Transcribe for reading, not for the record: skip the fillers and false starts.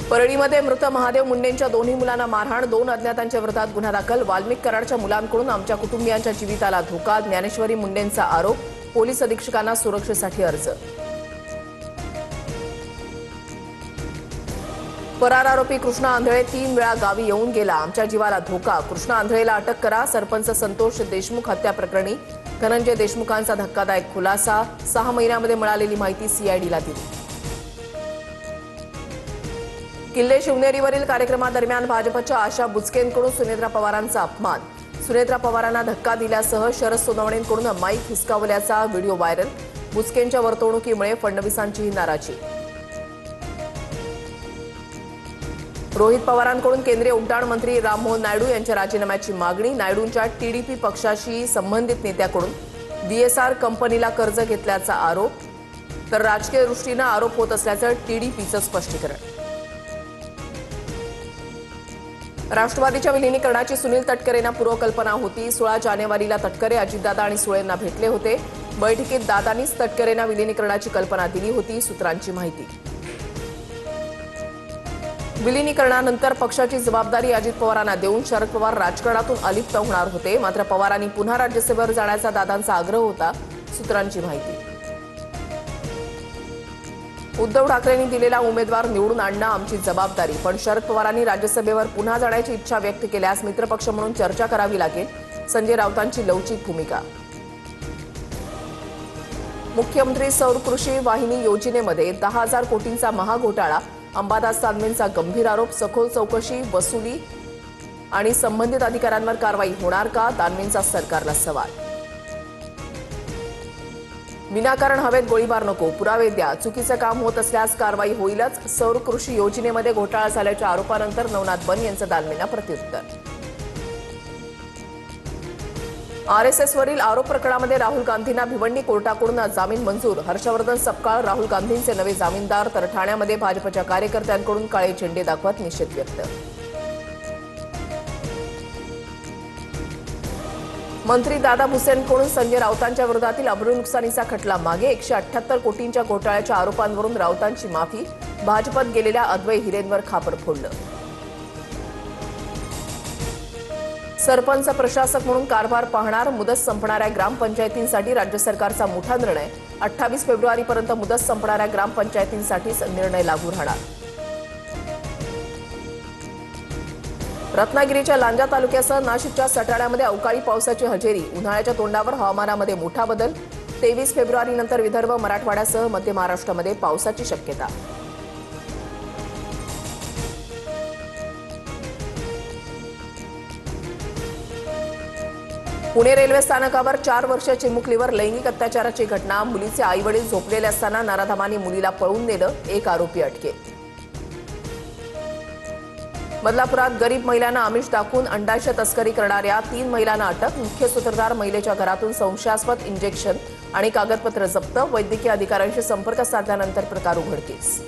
परळीमध्ये मृत महादेव मुंडेंच्या दोन्ही मुलांना मारहाण, 2 अज्ञातांच्या विरोधात गुन्हा दाखल। वाल्मिक कराडच्या मुलांकडून आमच्या कुटुंबियांच्या जीविताला धोका, ज्ञानेश्वरी मुंडेंचा आरोप। पोलीस अधीक्षकांना सुरक्षेसाठी अर्ज। फरार आरोपी कृष्णा आंधळे 3 वेळा गावी येऊन गेला, आमच्या जीवाला धोका। कृष्णा आंधळेला अटक करा। सरपंच संतोष देशमुख हत्या प्रकरणी धनंजय देशमुखांचा धक्कादायक खुलासा, 6 महिन्यांमध्ये मिळालेली माहिती सीआयडीला दिली। किल्ले शिवनेरीवरील कार्यक्रमादरम्यान भाजपच्या आशा बुचकेंकडून सुनेत्रा पवारांचा अपमान, सुनेत्रा पवारांना धक्का दिल्यासह शरद सोनवणेंकडून माईक हिसकावल्याचा व्हिडिओ व्हायरल। बुचकेंच्या वर्तवणुकीमुळे फडणवीसांचीही नाराजी। रोहित पवारांकडून केंद्रीय उड्डाण मंत्री राममोहन नायडू यांच्या राजीनाम्याची मागणी, नायडूंच्या टीडीपी पक्षाशी संबंधित नेत्याकडून बीएसआर कंपनीला कर्ज घेतल्याचा आरोप, तर राजकीय दृष्टीनं आरोप होत असल्याचं टीडीपीचं स्पष्टीकरण। राष्ट्रवादीच्या विलीनीकरणाची सुनील तटकरेंना पूर्वकल्पना होती। 16 जानेवारीला तटकरे अजितदादा आणि सुळेंना भेटले होते। बैठकीत दादांनीच तटकरेंना विलीनीकरणाची कल्पना दिली होती, सूत्रांची माहिती। विलीनीकरणानंतर पक्षाची जबाबदारी अजित पवारांना देऊन शरद पवार राजकारणातून अलिप्त होणार होते, मात्र पवारांनी पुन्हा राज्यसभेवर जाण्याचा दादांचा आग्रह होता, सूत्रांची माहिती। उद्धव ठाकरेंनी दिलेला उमेदवार निवडून आणणं आमची जबाबदारी, पण शरद पवारांनी राज्यसभेवर पुन्हा जाण्याची इच्छा व्यक्त केल्यास मित्रपक्ष म्हणून चर्चा करावी लागेल, संजय राऊतांची लवचिक भूमिका। मुख्यमंत्री सौर कृषी वाहिनी योजनेमध्ये 10,000 कोटींचा महाघोटाळा, अंबादास दानवेंचा गंभीर आरोप। सखोल चौकशी, वसुली आणि संबंधित अधिकाऱ्यांवर कारवाई होणार का, दानवेंचा सरकारला सवाल। विनाकारण हवेत गोळीबार नको, पुरावे द्या, चुकीचं काम होत असल्यास कारवाई होईलच। सौर कृषी योजनेमध्ये घोटाळा झाल्याच्या आरोपानंतर नवनाथ बन यांचं दानवेंना प्रत्युत्तर। आरएसएसवरील आरोप प्रकरणामध्ये राहुल गांधींना भिवंडी कोर्टाकडून जामीन मंजूर। हर्षवर्धन सपकाळ राहुल गांधींचे नवे जामीनदार, तर ठाण्यामध्ये भाजपच्या कार्यकर्त्यांकडून काळे झेंडे दाखवत निषेध व्यक्त। मंत्री दादा भुसेंकडून संजय राऊतांच्या विरोधातील अब्रू नुकसानीचा खटला मागे, 178 कोटींच्या घोटाळ्याच्या आरोपांवरून राऊतांची माफी, भाजपत गेलेल्या अद्वै हिरेंवर खापर फोडलं। सरपंच प्रशासक म्हणून कारभार पाहणार, मुदत संपणाऱ्या ग्रामपंचायतींसाठी राज्य सरकारचा मोठा निर्णय, 28 फेब्रुवारीपर्यंत मुदत संपणाऱ्या ग्रामपंचायतींसाठीच निर्णय लागू राहणार। रत्नागिरीच्या लांजा तालुक्यासह नाशिकच्या सटाण्यामध्ये अवकाळी पावसाची हजेरी, उन्हाळ्याच्या तोंडावर हवामानामध्ये मोठा बदल, 23 फेब्रुवारीनंतर विदर्भ, मराठवाड्यासह मध्य महाराष्ट्रामध्ये पावसाची शक्यता। पुणे रेल्वे स्थानकावर 4 वर्षीय चिमुकलीवर लैंगिक अत्याचाराची घटना, मुलीचे आईवडील झोपलेले असताना नराधमांनी मुलीला पळून नेलं, 1 आरोपी अटकेत। बदलापुरात गरीब महिलांना आमिष दाखवून अंडाशय तस्करी करणाऱ्या 3 महिलांना अटक, मुख्य सूत्रधार महिलेच्या घरातून संशयास्पद इंजेक्शन आणि कागदपत्र जप्त, वैद्यकीय अधिकाऱ्यांशी संपर्क साधल्यानंतर प्रकार उघडकीस।